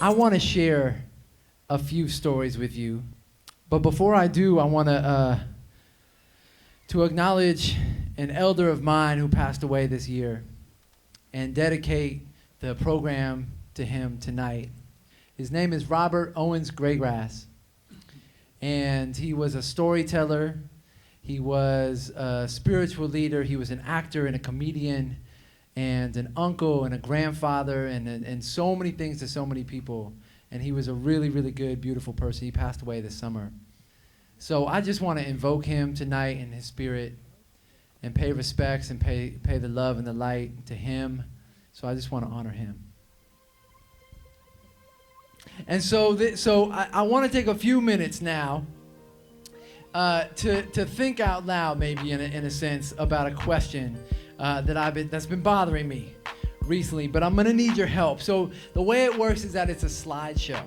I want to share a few stories with you, but before I do, I want to acknowledge an elder of mine who passed away this year and dedicate the program to him tonight. His name is Robert Owens Graygrass, and he was a storyteller. He was a spiritual leader. He was an actor and a comedian and an uncle and a grandfather and so many things to so many people. And he was a really, really good, beautiful person. He passed away this summer. So I just want to invoke him tonight in his spirit and pay respects and pay the love and the light to him. So I just want to honor him. And so I want to take a few minutes now to think out loud, maybe in a sense, about a question that's been bothering me recently. But I'm going to need your help. So the way it works is that it's a slideshow,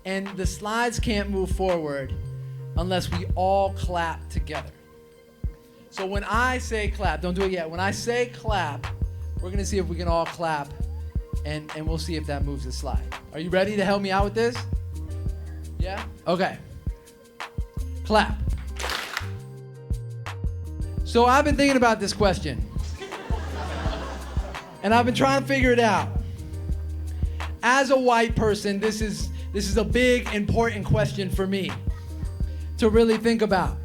and the slides can't move forward unless we all clap together. So when I say clap, don't do it yet. When I say clap, we're going to see if we can all clap, and we'll see if that moves the slide. Are you ready to help me out with this? Yeah? Okay. Clap. So I've been thinking about this question, and I've been trying to figure it out. As a white person, this is a big, important question for me to really think about.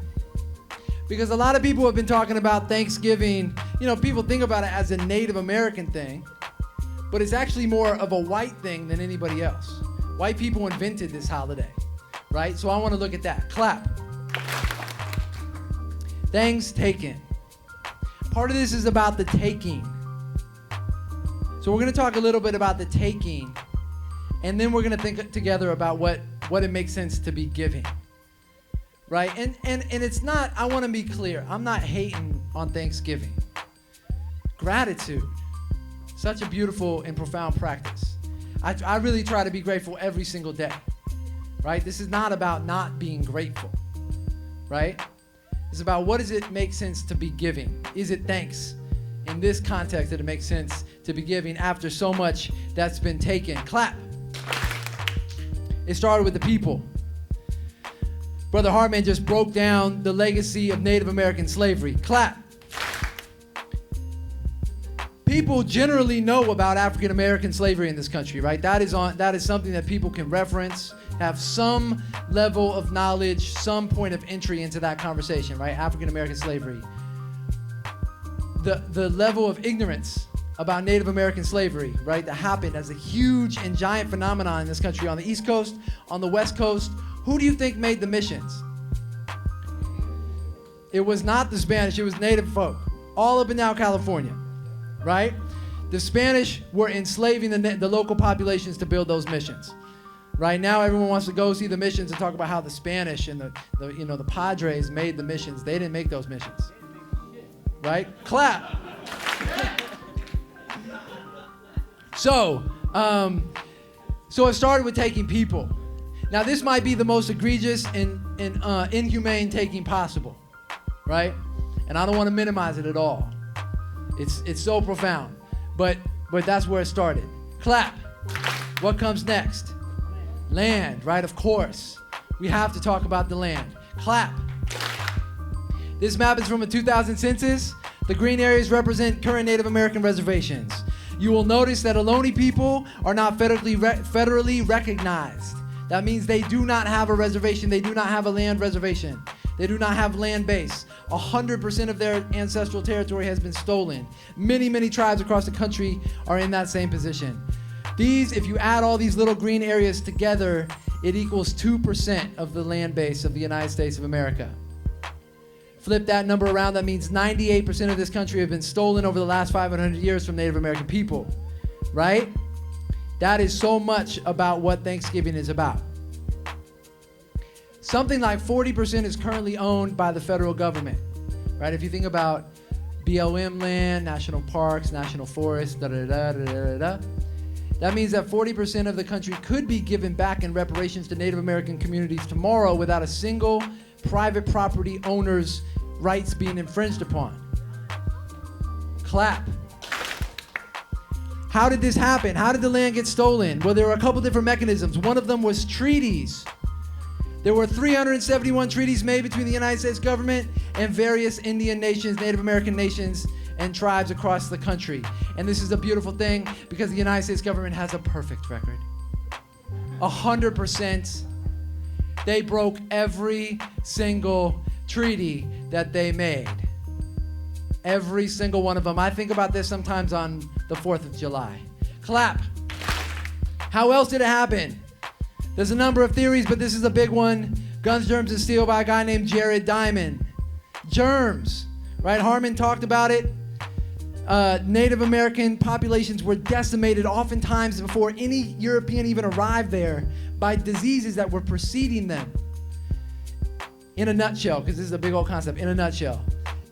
Because a lot of people have been talking about Thanksgiving. You know, people think about it as a Native American thing, but it's actually more of a white thing than anybody else. White people invented this holiday, right? So I want to look at that. Clap. Thangs Taken. Part of this is about the taking. So we're going to talk a little bit about the taking, and then we're going to think together about what it makes sense to be giving. Right? And it's not, I want to be clear, I'm not hating on Thanksgiving. Gratitude, such a beautiful and profound practice. I really try to be grateful every single day. Right? This is not about not being grateful. Right? It's about what does it make sense to be giving? Is it thanks? In this context, that it makes sense to be giving after so much that's been taken. Clap. It started with the people. Brother Hartman just broke down the legacy of Native American slavery. Clap. People generally know about African American slavery in this country, right? That is something that people can reference, have some level of knowledge, some point of entry into that conversation, right? African American slavery. The level of ignorance about Native American slavery, right, that happened as a huge and giant phenomenon in this country on the East Coast, on the West Coast. Who do you think made the missions? It was not the Spanish, it was native folk, all up and down California, right? The Spanish were enslaving the local populations to build those missions. Right now, everyone wants to go see the missions and talk about how the Spanish and the Padres made the missions. They didn't make those missions, right? Clap. So it started with taking people. Now, this might be the most egregious and inhumane taking possible, right? And I don't want to minimize it at all. It's so profound, but that's where it started. Clap. What comes next? Land, right? Of course. We have to talk about the land. Clap. This map is from a 2000 census. The green areas represent current Native American reservations. You will notice that Ohlone people are not federally recognized. That means they do not have a reservation. They do not have a land reservation. They do not have land base. 100% of their ancestral territory has been stolen. Many, many tribes across the country are in that same position. If you add all these little green areas together, it equals 2% of the land base of the United States of America. Flip that number around, that means 98% of this country have been stolen over the last 500 years from Native American people, right? That is so much about what Thanksgiving is about. Something like 40% is currently owned by the federal government, right? If you think about BLM land, national parks, national forests, that means that 40% of the country could be given back in reparations to Native American communities tomorrow without a single private property owner's rights being infringed upon. Clap. How did this happen? How did the land get stolen? Well, there were a couple different mechanisms. One of them was treaties. There were 371 treaties made between the United States government and various Indian nations, Native American nations, and tribes across the country. And this is a beautiful thing because the United States government has a perfect record. 100%. They broke every single treaty that they made. Every single one of them. I think about this sometimes on the 4th of July. Clap. How else did it happen? There's a number of theories, but this is a big one. Guns, Germs, and Steel by a guy named Jared Diamond. Germs, right? Harmon talked about it. Native American populations were decimated oftentimes before any European even arrived there by diseases that were preceding them. In a nutshell, because this is a big old concept, in a nutshell.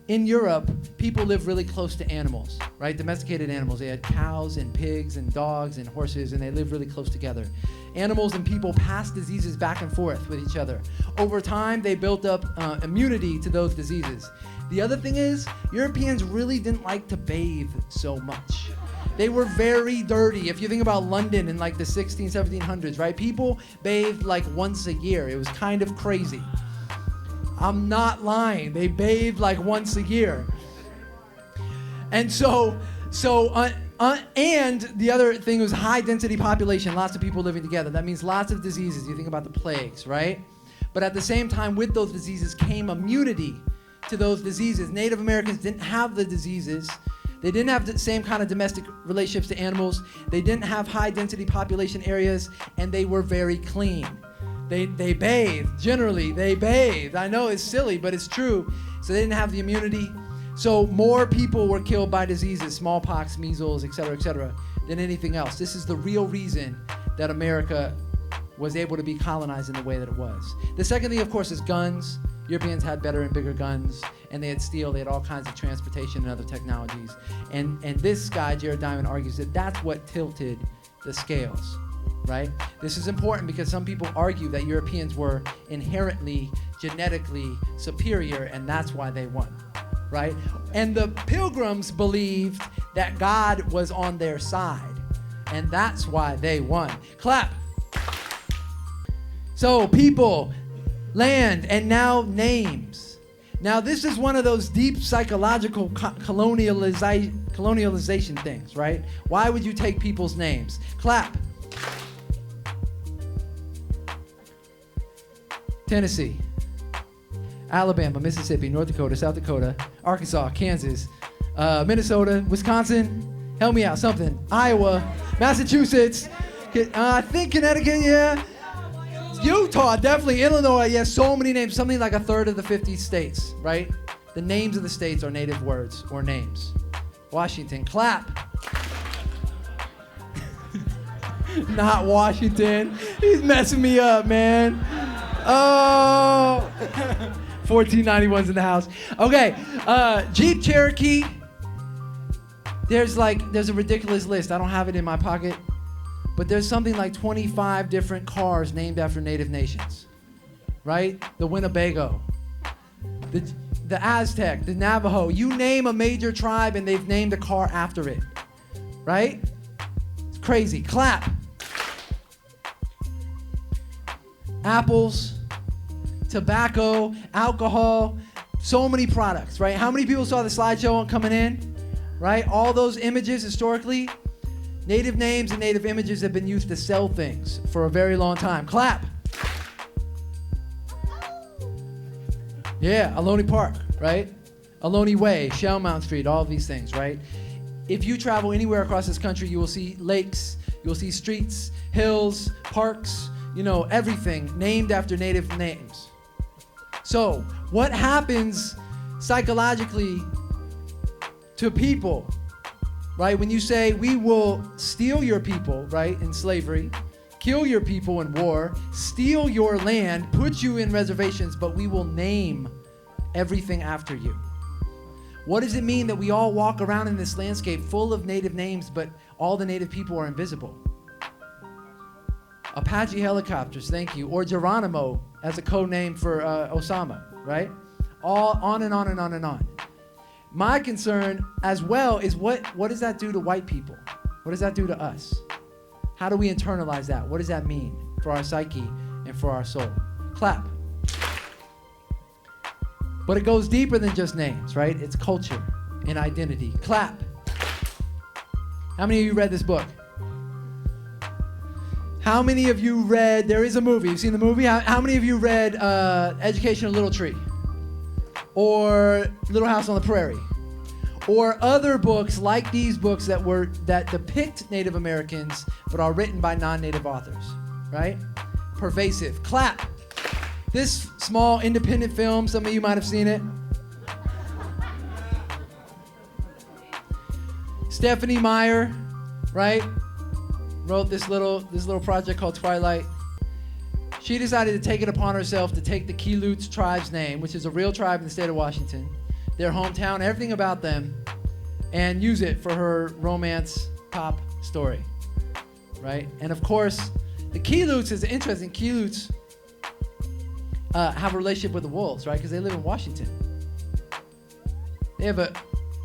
In Europe, people lived really close to animals, right? Domesticated animals. They had cows and pigs and dogs and horses, and they lived really close together. Animals and people passed diseases back and forth with each other. Over time, they built up immunity to those diseases. The other thing is, Europeans really didn't like to bathe so much. They were very dirty. If you think about London in like the 1700s, right? People bathed like once a year. It was kind of crazy. I'm not lying. They bathed like once a year. And and the other thing was high density population, lots of people living together. That means lots of diseases. You think about the plagues, right? But at the same time, with those diseases came immunity to those diseases. Native Americans didn't have the diseases. They didn't have the same kind of domestic relationships to animals. They didn't have high density population areas, and they were very clean. They bathed, generally, they bathed. I know it's silly, but it's true. So they didn't have the immunity. So more people were killed by diseases, smallpox, measles, et cetera, than anything else. This is the real reason that America was able to be colonized in the way that it was. The second thing, of course, is guns. Europeans had better and bigger guns, and they had steel, they had all kinds of transportation and other technologies. And this guy, Jared Diamond, argues that that's what tilted the scales. Right? This is important because some people argue that Europeans were inherently, genetically superior, and that's why they won, right? And the Pilgrims believed that God was on their side, and that's why they won. Clap. So people, land, and now names. Now this is one of those deep psychological colonialization things, right? Why would you take people's names? Clap. Tennessee, Alabama, Mississippi, North Dakota, South Dakota, Arkansas, Kansas, Minnesota, Wisconsin, help me out, something, Iowa, Massachusetts, I think Connecticut, yeah, Utah, definitely, Illinois, yeah, so many names, something like a third of the 50 states, right? The names of the states are native words or names. Washington, clap. Not Washington, he's messing me up, man. Oh, 1491's in the house. Okay, Jeep Cherokee. There's a ridiculous list. I don't have it in my pocket, but there's something like 25 different cars named after native nations, right? The Winnebago, the Aztec, the Navajo. You name a major tribe and they've named a car after it, right? It's crazy. Clap. Apples, tobacco, alcohol, so many products, right? How many people saw the slideshow coming in, right? All those images historically, native names and native images have been used to sell things for a very long time. Clap. Yeah, Ohlone Park, right? Ohlone Way, Shell Mountain Street, all of these things, right? If you travel anywhere across this country, you will see lakes, you'll see streets, hills, parks, you know, everything named after native names. So, what happens psychologically to people, right? When you say, we will steal your people, right, in slavery, kill your people in war, steal your land, put you in reservations, but we will name everything after you. What does it mean that we all walk around in this landscape full of native names, but all the native people are invisible? Apache helicopters, thank you. Or Geronimo as a code name for Osama, right? All on and on and on and on. My concern as well is what does that do to white people? What does that do to us? How do we internalize that? What does that mean for our psyche and for our soul? Clap. But it goes deeper than just names, right? It's culture and identity. Clap. How many of you read this book? How many of you read, there is a movie, you've seen the movie? How many of you read Education of Little Tree? Or Little House on the Prairie? Or other books like these books that depict Native Americans but are written by non-Native authors, right? Pervasive. Clap. This small independent film, some of you might have seen it. Stephanie Meyer, right? Wrote this little project called Twilight. She decided to take it upon herself to take the Quileute tribe's name, which is a real tribe in the state of Washington, their hometown, everything about them, and use it for her romance pop story, right? And of course, the Quileutes is interesting. Quileutes have a relationship with the wolves, right? Because they live in Washington. They have an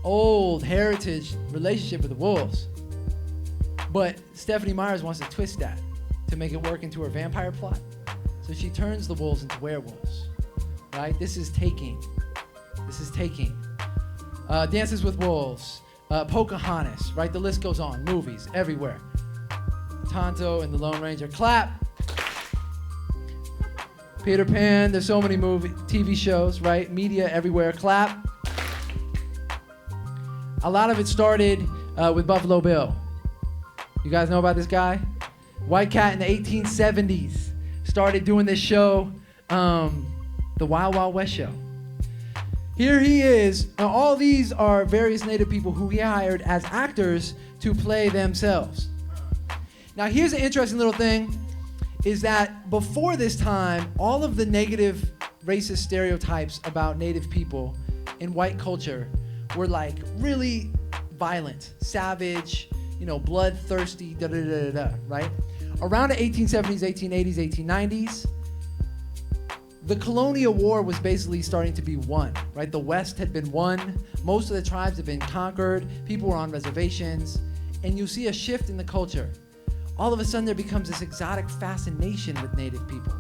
old heritage relationship with the wolves. But Stephanie Myers wants to twist that to make it work into her vampire plot. So she turns the wolves into werewolves, right? This is taking. Dances with Wolves, Pocahontas, right? The list goes on. Movies everywhere. Tonto and the Lone Ranger. Clap. Peter Pan. There's so many TV shows, right? Media everywhere. Clap. A lot of it started with Buffalo Bill. You guys know about this guy? White cat in the 1870s started doing this show, the Wild Wild West show. Here he is. Now, all these are various Native people who he hired as actors to play themselves. Now, here's an interesting little thing, is that before this time, all of the negative racist stereotypes about Native people in white culture were like really violent, savage, bloodthirsty, right? Around the 1870s, 1880s, 1890s, the colonial war was basically starting to be won, right? The West had been won. Most of the tribes had been conquered. People were on reservations. And you see a shift in the culture. All of a sudden, there becomes this exotic fascination with Native people.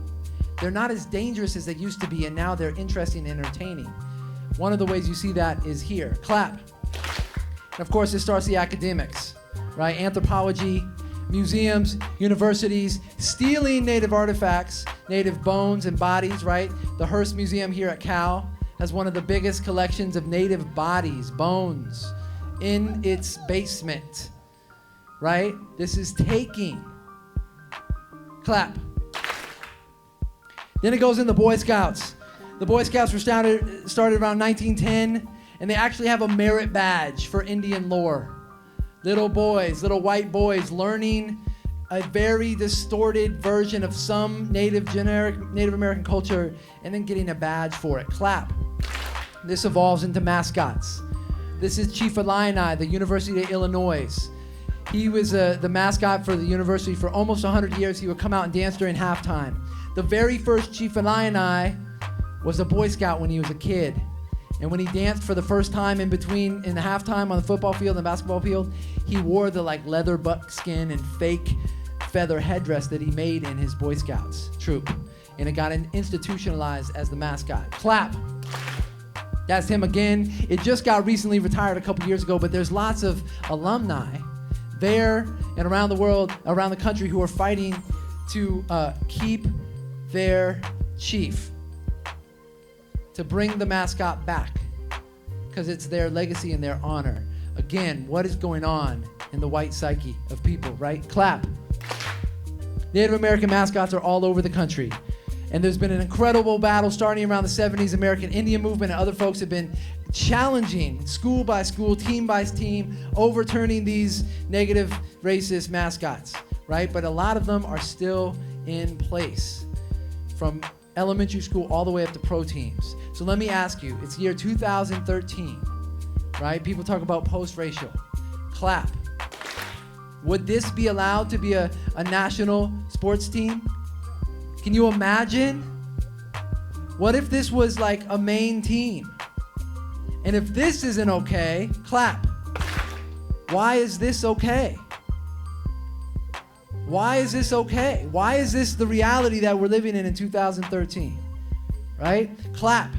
They're not as dangerous as they used to be, and now they're interesting and entertaining. One of the ways you see that is here. Clap. And of course, it starts the academics, right? Anthropology, museums, universities, stealing Native artifacts, Native bones and bodies, right? The Hearst Museum here at Cal has one of the biggest collections of Native bodies, bones, in its basement, right? This is taking. Clap. Then it goes in the Boy Scouts. The Boy Scouts were started around 1910, and they actually have a merit badge for Indian lore. Little boys, little white boys learning a very distorted version of some Native American culture and then getting a badge for it. Clap. This evolves into Mascots. This is Chief Illini, the University of Illinois. He was the mascot for the university for almost 100 years. He would come out and dance during halftime. The very first Chief Illini was a Boy Scout when he was a kid. And when he danced for the first time in the halftime on the football field and basketball field, he wore the leather buckskin and fake feather headdress that he made in his Boy Scouts troop. And it got institutionalized as the mascot. Clap. That's him again. It just got recently retired a couple years ago, but there's lots of alumni there and around the world, around the country, who are fighting to keep their chief, to bring the mascot back, because it's their legacy and their honor. Again, what is going on in the white psyche of people, right? Clap. Native American mascots are all over the country. And there's been an incredible battle starting around the 70s. American Indian movement and other folks have been challenging school by school, team by team, overturning these negative racist mascots, right? But a lot of them are still in place, from elementary school all the way up to pro teams. So let me ask you, it's year 2013, right? People talk about post-racial. Clap. Would this be allowed to be a national sports team? Can you imagine? What if this was like a main team? And if this isn't okay, clap. Why is this okay? Why is this okay? Why is this the reality that we're living in 2013? Right? Clap.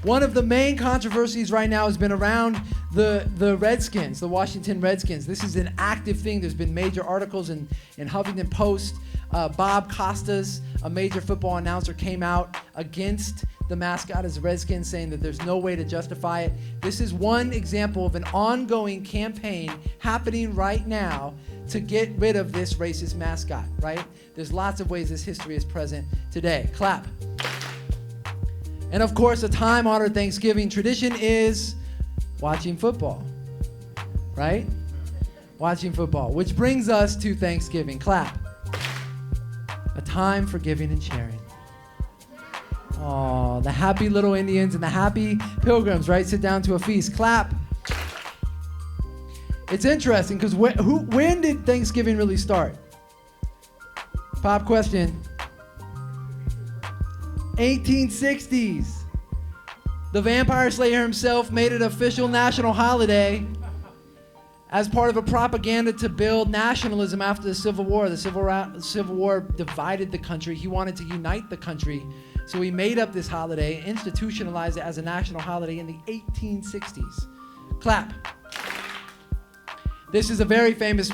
One of the main controversies right now has been around the Redskins, the Washington Redskins. This is an active thing. There's been major articles in Huffington Post. Bob Costas, a major football announcer, came out against the mascot as the Redskins, saying that there's no way to justify it. This is one example of an ongoing campaign happening right now to get rid of this racist mascot, right? There's lots of ways this history is present today. Clap. And of course, a time-honored Thanksgiving tradition is watching football, right? Watching football, which brings us to Thanksgiving. Clap. A time for giving and sharing. Oh, the happy little Indians and the happy pilgrims, right? Sit down to a feast. Clap. It's interesting because when did Thanksgiving really start? Pop question. 1860s. The vampire slayer himself made it official national holiday as part of a propaganda to build nationalism after the Civil War. The Civil War divided the country. He wanted to unite the country. So he made up this holiday, institutionalized it as a national holiday in the 1860s. Clap. This is a very famous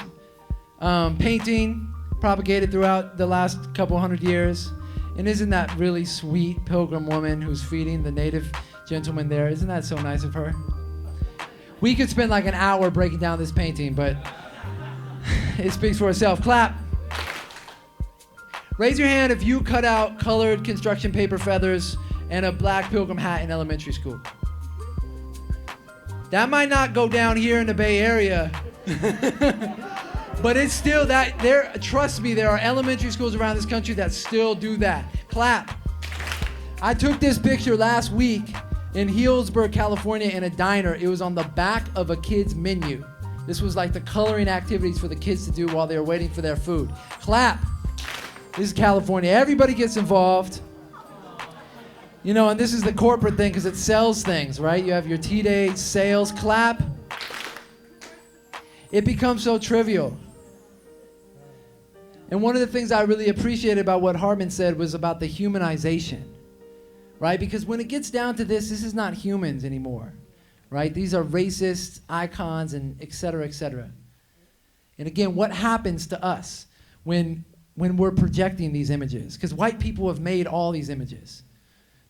painting propagated throughout the last couple hundred years. And isn't that really sweet pilgrim woman who's feeding the native gentleman there? Isn't that so nice of her? We could spend like an hour breaking down this painting, but it speaks for itself. Clap. Raise your hand if you cut out colored construction paper feathers and a black pilgrim hat in elementary school. That might not go down here in the Bay Area, but it's still that there. Trust me, there are elementary schools around this country that still do that. Clap. I took this picture last week in Healdsburg, California, in a diner. It was on the back of a kid's menu. This was like the coloring activities for the kids to do while they were waiting for their food. Clap. This is California. Everybody gets involved. You know, and this is the corporate thing because it sells things, right? You have your T-Day sales. Clap. It becomes so trivial. And one of the things I really appreciated about what Hartman said was about the humanization, right? Because when it gets down to this is not humans anymore, right? These are racist icons and et cetera, et cetera. And again, what happens to us when we're projecting these images? Because white people have made all these images.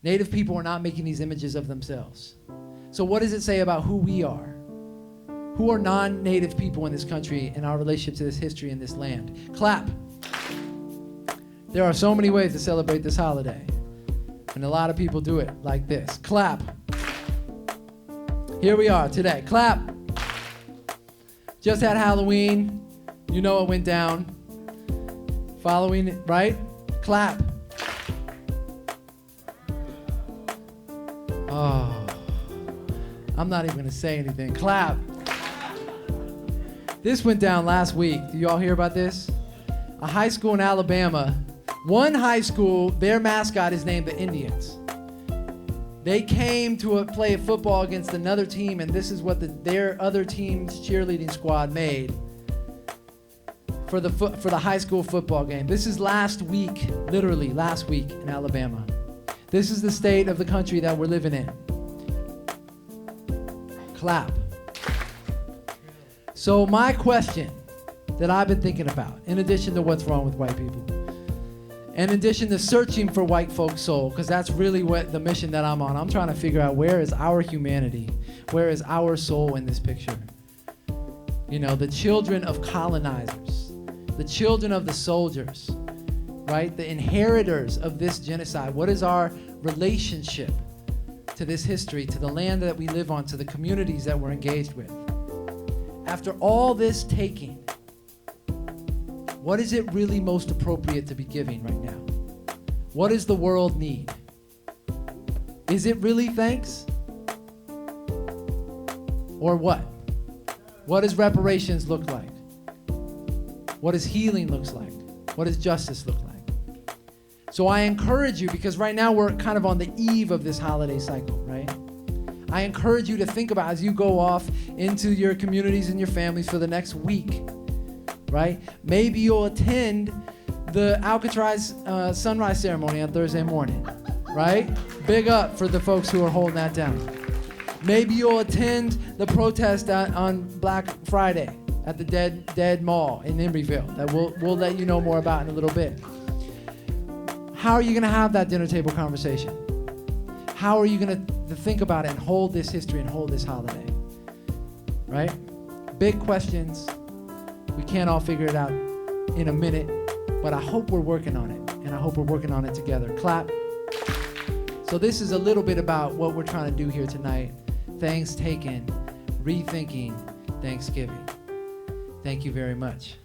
Native people are not making these images of themselves. So what does it say about who we are? Who are non-native people in this country and our relationship to this history in this land? Clap. There are so many ways to celebrate this holiday. And a lot of people do it like this. Clap. Here we are today. Clap. Just had Halloween. You know it went down. Following it, right? Clap. Oh, I'm not even gonna say anything. Clap. This went down last week. Do you all hear about this? A high school in Alabama. One high school, their mascot is named the Indians. They came to play football against another team, and this is what their other team's cheerleading squad made for the high school football game. This is last week, literally last week in Alabama. This is the state of the country that we're living in. Clap. So my question that I've been thinking about, in addition to what's wrong with white people, in addition to searching for white folks' soul, because that's really what the mission that I'm on. I'm trying to figure out where is our humanity? Where is our soul in this picture? You know, the children of colonizers, the children of the soldiers, right? The inheritors of this genocide. What is our relationship to this history, to the land that we live on, to the communities that we're engaged with? After all this taking, what is it really most appropriate to be giving right now? What does the world need? Is it really thanks? Or what? What does reparations look like? What does healing look like? What does justice look like? So I encourage you, because right now we're kind of on the eve of this holiday cycle, right? I encourage you to think about, as you go off into your communities and your families for the next week, right? Maybe you'll attend the Alcatraz sunrise ceremony on Thursday morning, right? Big up for the folks who are holding that down. Maybe you'll attend the protest on Black Friday at the Dead Mall in Embryville that we'll let you know more about in a little bit. How are you going to have that dinner table conversation? How are you going to think about it and hold this history and hold this holiday? Right? Big questions. We can't all figure it out in a minute, but I hope we're working on it, and I hope we're working on it together. Clap. So this is a little bit about what we're trying to do here tonight. Thangs Taken, Rethinking Thanksgiving. Thank you very much.